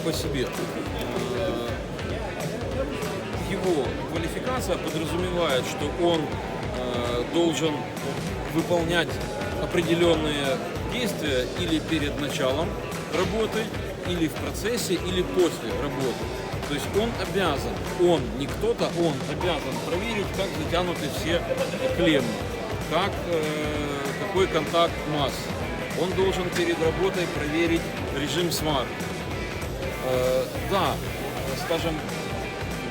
сам по себе. Его квалификация подразумевает, что он должен выполнять определенные действия или перед началом работы, или в процессе, или после работы. То есть он обязан, он, не кто-то, он обязан проверить, как затянуты все клеммы, какой контакт масс. Он должен перед работой проверить режим сварки. Да, скажем,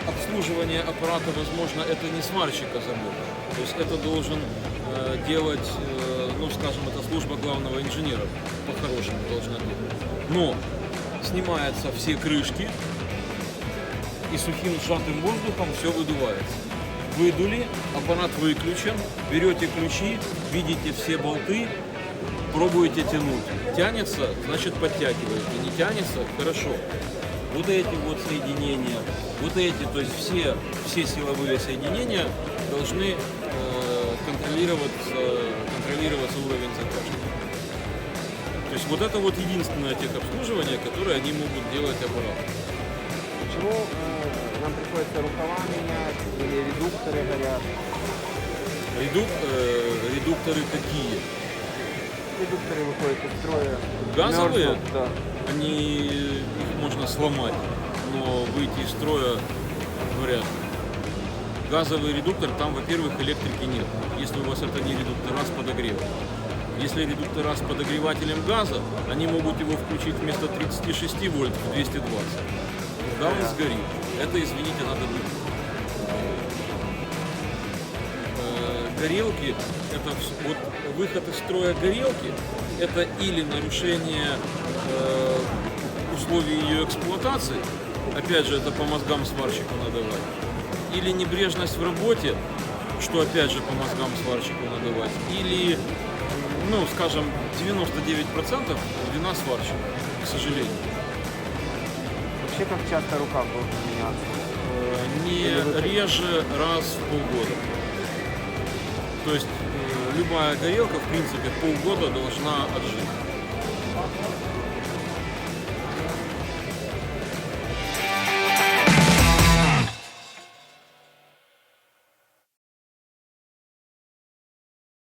обслуживание аппарата, возможно, это не сварщика забота. То есть это должен делать, ну, скажем, это служба главного инженера, по-хорошему должна делать. Но снимаются все крышки, и сухим сжатым воздухом все выдувается. Выдули, аппарат выключен, берете ключи, видите все болты, пробуете тянуть. Тянется, значит подтягиваете. Не тянется, хорошо. Вот эти вот соединения, вот эти, то есть все силовые соединения должны контролироваться уровень затяжки. То есть вот это вот единственное техобслуживание, которое они могут делать аппарат. Почему нам приходится рукава менять или редукторы горят? Редукторы какие? Редукторы выходят из строя. Газовые? Мерзнут, да. Их можно сломать, но выйти из строя вряд ли. Газовый редуктор, там, во-первых, электрики нет, если у вас это не редуктора с подогревом. Если редуктора с подогревателем газа, они могут его включить вместо 36 вольт в 220. Тогда он сгорит. Это, извините, надо быть. Горелки, это вот выход из строя горелки, это или нарушение условий ее эксплуатации, опять же, это по мозгам сварщику надавать, или небрежность в работе, что опять же по мозгам сварщику надавать, или, ну, скажем, 99% вина сварщика, к сожалению. Вообще, как часто рукав должен меняться? Не реже раз в полгода. То есть любая горелка, в принципе, полгода должна отжить.